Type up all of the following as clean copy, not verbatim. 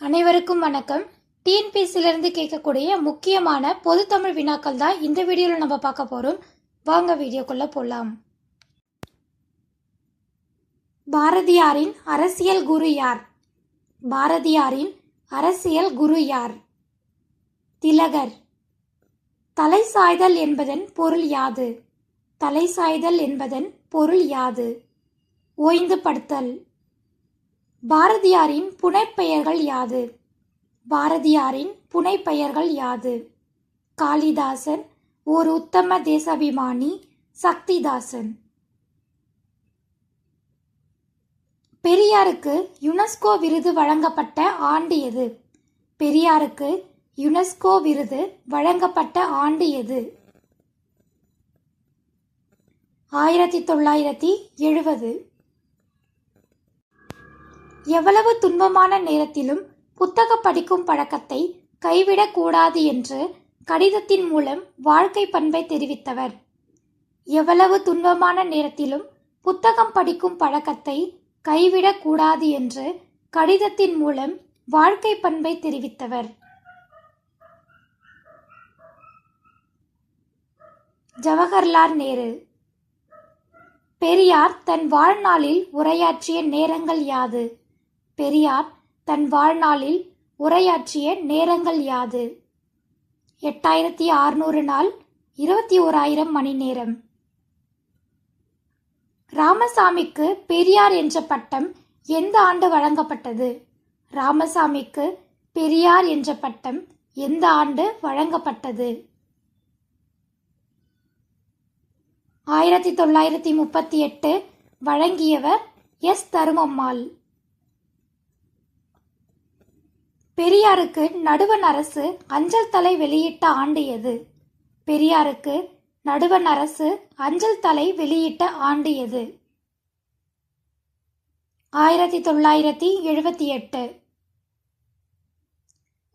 அனைவருக்கும் வணக்கம். டிஎன்பிஎஸ்சிலிருந்து கேட்கக்கூடிய முக்கியமான பொது தமிழ் வினாக்கள் தான் இந்த வீடியோவில் நம்ம பார்க்க போகிறோம். வாங்க வீடியோக்குள்ளே போகலாம். பாரதியாரின் அரசியல் குரு யார்? பாரதியாரின் அரசியல் குரு யார்? திலகர். தலை சாய்தல் என்பதன் பொருள் யாது? தலை சாய்தல் என்பதன் பொருள் யாது? ஓய்ந்து படுத்தல். பாரதியாரின் புனைப்பெயர்கள் யாது? பாரதியாரின் புனைப்பெயர்கள் யாது? காளிதாசன், ஓர் உத்தம தேசாபிமானி, சக்திதாசன். பெரியாருக்கு யுனெஸ்கோ விருது வழங்கப்பட்ட ஆண்டு எது? பெரியாருக்கு யுனெஸ்கோ விருது வழங்கப்பட்ட ஆண்டு எது? 1970. எவ்வளவு துன்பமான நேரத்திலும் புத்தக படிக்கும் பழக்கத்தை கைவிடக்கூடாது என்று கடிதத்தின் மூலம் வாழ்க்கை பண்பை தெரிவித்தவர். எவ்வளவு துன்பமான நேரத்திலும் புத்தகம் படிக்கும் பழக்கத்தை கைவிடக்கூடாது என்று கடிதத்தின் மூலம் வாழ்க்கை பண்பை தெரிவித்தவர். ஜவஹர்லால் நேரு. பெரியார் தன் வாழ்நாளில் உரையாற்றிய நேரங்கள் யாது? பெரியார் தன் வாழ்நாளில் உரையாற்றிய நேரங்கள் யாது? 8600 நாள், 21000 மணி நேரம். ராமசாமிக்கு பெரியார் என்ற பட்டம் எந்த ஆண்டு வழங்கப்பட்டது? ராமசாமிக்கு பெரியார் என்ற பட்டம் எந்த ஆண்டு வழங்கப்பட்டது? 1938. வழங்கியவர் எஸ். தருமம்மாள். பெரியாருக்கு நடுவண் அரசு அஞ்சல் தலை வெளியிட்ட ஆண்டு எது? பெரியாருக்கு நடுவண் அரசு அஞ்சல் தலை வெளியிட்ட ஆண்டு எது? 1978.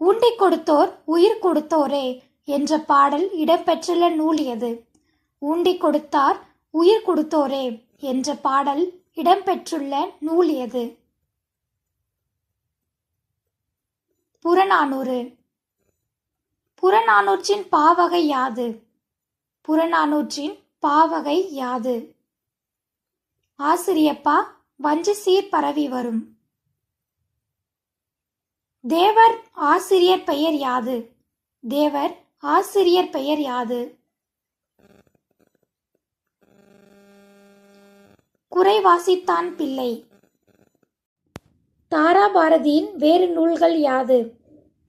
ஊண்டிக் கொடுத்தோர் உயிர் கொடுத்தோரே என்ற பாடல் இடம்பெற்றுள்ள நூல் எது? ஊண்டிக் கொடுத்தார் உயிர் கொடுத்தோரே என்ற பாடல் இடம்பெற்றுள்ள நூல் எது? புறநானூறு. புறநானூற்றின் பாவகை யாது? புறநானூற்றின் பாவகை யாது? ஆசிரியப்பா வஞ்சி சீர் பரவி வரும். தேவர் ஆசிரியர் பெயர் யாது? தேவர் ஆசிரியர் பெயர் யாது? குறைவாசித்தான் பிள்ளை. தாராபாரதியின் வேறு நூல்கள் யாது?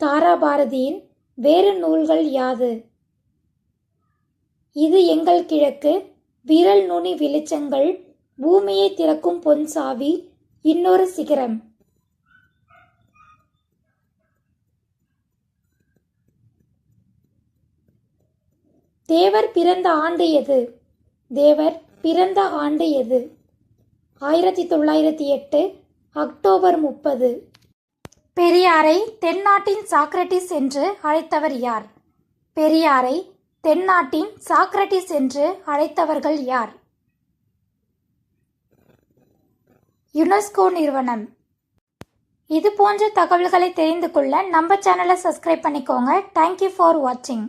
தாராபாரதியின் வேறு நூல்கள் யாது? இது எங்கள் கிழக்கு, விரல் நுனி வெளிச்சங்கள், பூமியை திறக்கும் பொன் சாவி, இன்னொரு சிகரம். தேவர் பிறந்த ஆண்டு எது? தேவர் பிறந்த ஆண்டு எது? 1908 அக்டோபர் 30. பெரியாரை தென்னாட்டின் சாக்ரட்டிஸ் என்று அழைத்தவர் யார்? பெரியாரை தென்னாட்டின் சாக்ரட்டிஸ் என்று அழைத்தவர்கள் யார்? யுனெஸ்கோ நிறுவனம். இது போன்ற தகவல்களை தெரிந்து கொள்ள நம்ம சேனலை சப்ஸ்கிரைப் பண்ணிக்கோங்க. தேங்க்யூ ஃபார் வாட்சிங்.